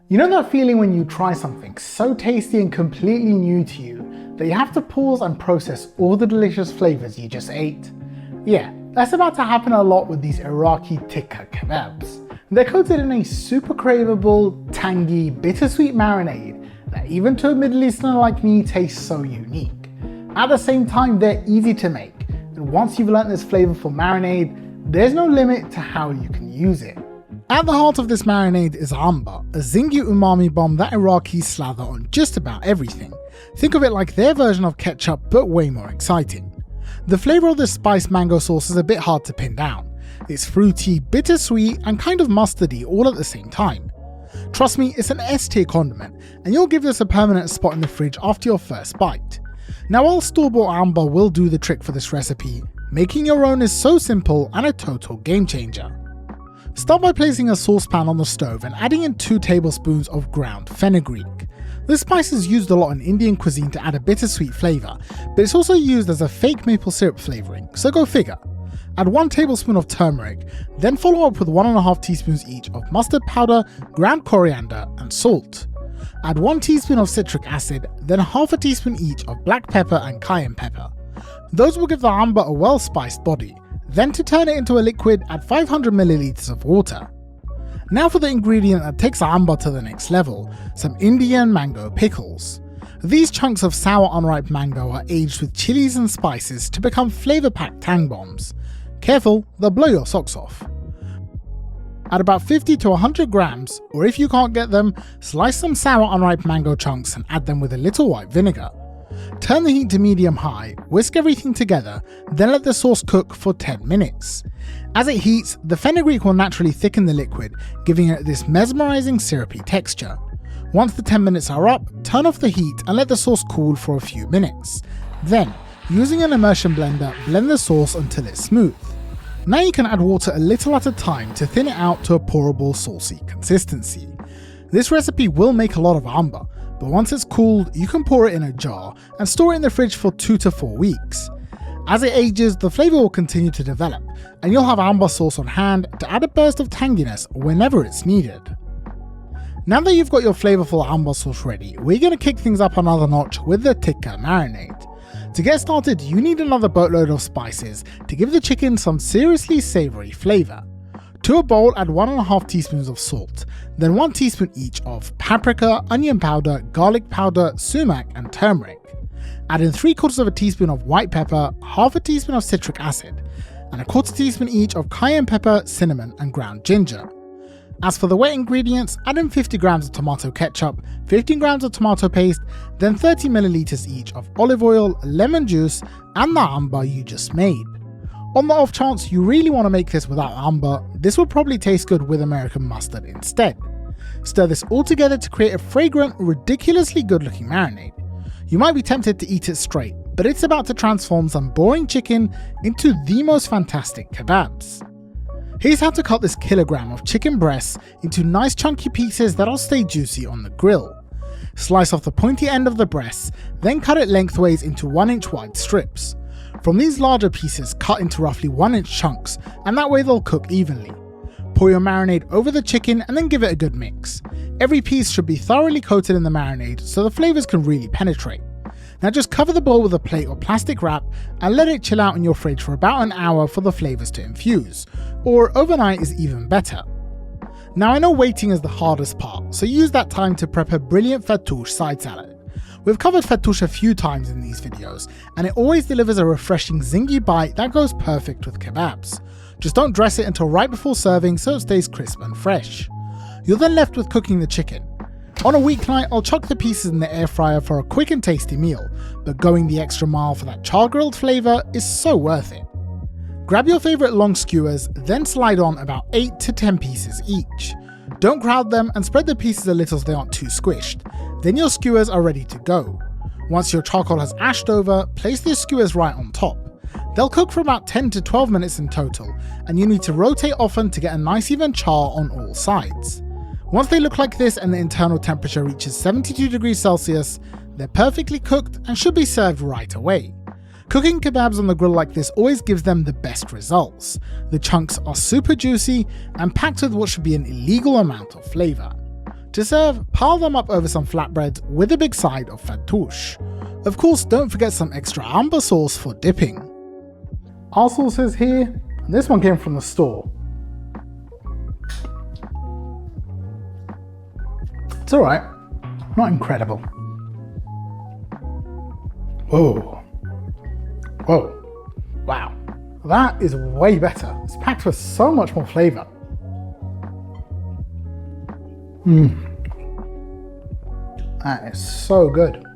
You know that feeling when you try something so tasty and completely new to you that you have to pause and process all the delicious flavors you just ate? Yeah, that's about to happen a lot with these Iraqi Tikka kebabs. They're coated in a super craveable, tangy, bittersweet marinade that even to a Middle Easterner like me tastes so unique. At the same time, they're easy to make, and once you've learnt this flavorful marinade, there's no limit to how you can use it. At the heart of this marinade is Amba, a zingy umami bomb that Iraqis slather on just about everything. Think of it like their version of ketchup, but way more exciting. The flavour of this spiced mango sauce is a bit hard to pin down. It's fruity, bittersweet, and kind of mustardy all at the same time. Trust me, it's an S-tier condiment, and you'll give this a permanent spot in the fridge after your first bite. Now while store-bought Amba will do the trick for this recipe, making your own is so simple and a total game changer. Start by placing a saucepan on the stove and adding in 2 tablespoons of ground fenugreek. This spice is used a lot in Indian cuisine to add a bittersweet flavour, but it's also used as a fake maple syrup flavouring, so go figure. Add 1 tablespoon of turmeric, then follow up with 1.5 teaspoons each of mustard powder, ground coriander, and salt. Add 1 teaspoon of citric acid, then half a teaspoon each of black pepper and cayenne pepper. Those will give the Amba a well-spiced body. Then to turn it into a liquid, add 500 milliliters of water. Now for the ingredient that takes Amba to the next level, some Indian mango pickles. These chunks of sour unripe mango are aged with chilies and spices to become flavour-packed tang bombs. Careful, they'll blow your socks off. Add about 50 to 100 grams, or if you can't get them, slice some sour unripe mango chunks and add them with a little white vinegar. Turn the heat to medium-high, whisk everything together, then let the sauce cook for 10 minutes. As it heats, the fenugreek will naturally thicken the liquid, giving it this mesmerizing syrupy texture. Once the 10 minutes are up, turn off the heat and let the sauce cool for a few minutes. Then, using an immersion blender, blend the sauce until it's smooth. Now you can add water a little at a time to thin it out to a pourable saucy consistency. This recipe will make a lot of Amba, but once it's cooled, you can pour it in a jar and store it in the fridge for 2 to 4 weeks. As it ages, the flavour will continue to develop, and you'll have Amba sauce on hand to add a burst of tanginess whenever it's needed. Now that you've got your flavourful Amba sauce ready, we're going to kick things up another notch with the tikka marinade. To get started, you need another boatload of spices to give the chicken some seriously savoury flavour. To a bowl, add 1.5 teaspoons of salt, then 1 teaspoon each of paprika, onion powder, garlic powder, sumac, and turmeric. Add in 3/4 teaspoon of white pepper, half a teaspoon of citric acid, and 1/4 teaspoon each of cayenne pepper, cinnamon, and ground ginger. As for the wet ingredients, add in 50 grams of tomato ketchup, 15 grams of tomato paste, then 30 milliliters each of olive oil, lemon juice, and the Amba you just made. On the off chance you really want to make this without Amba, this will probably taste good with American mustard instead. Stir this all together to create a fragrant, ridiculously good looking marinade. You might be tempted to eat it straight, but it's about to transform some boring chicken into the most fantastic kebabs. Here's how to cut this kilogram of chicken breasts into nice chunky pieces that'll stay juicy on the grill. Slice off the pointy end of the breasts, then cut it lengthways into 1-inch wide strips. From these larger pieces, cut into roughly 1-inch chunks, and that way they'll cook evenly. Pour your marinade over the chicken and then give it a good mix. Every piece should be thoroughly coated in the marinade so the flavours can really penetrate. Now just cover the bowl with a plate or plastic wrap and let it chill out in your fridge for about an hour for the flavours to infuse, or overnight is even better. Now I know waiting is the hardest part, so use that time to prep a brilliant fattoush side salad. We've covered fattoush a few times in these videos, and it always delivers a refreshing zingy bite that goes perfect with kebabs. Just don't dress it until right before serving so it stays crisp and fresh. You're then left with cooking the chicken. On a weeknight, I'll chuck the pieces in the air fryer for a quick and tasty meal, but going the extra mile for that char-grilled flavour is so worth it. Grab your favourite long skewers, then slide on about 8 to 10 pieces each. Don't crowd them and spread the pieces a little so they aren't too squished. Then your skewers are ready to go. Once your charcoal has ashed over, place the skewers right on top. They'll cook for about 10 to 12 minutes in total, and you need to rotate often to get a nice even char on all sides. Once they look like this and the internal temperature reaches 72 degrees Celsius, they're perfectly cooked and should be served right away. Cooking kebabs on the grill like this always gives them the best results. The chunks are super juicy and packed with what should be an illegal amount of flavour. To serve, pile them up over some flatbread with a big side of fattoush. Of course, don't forget some extra Amba sauce for dipping. Our sauce is here, and this one came from the store. It's alright, not incredible. Whoa. Whoa. Wow. That is way better. It's packed with so much more flavour. That is so good.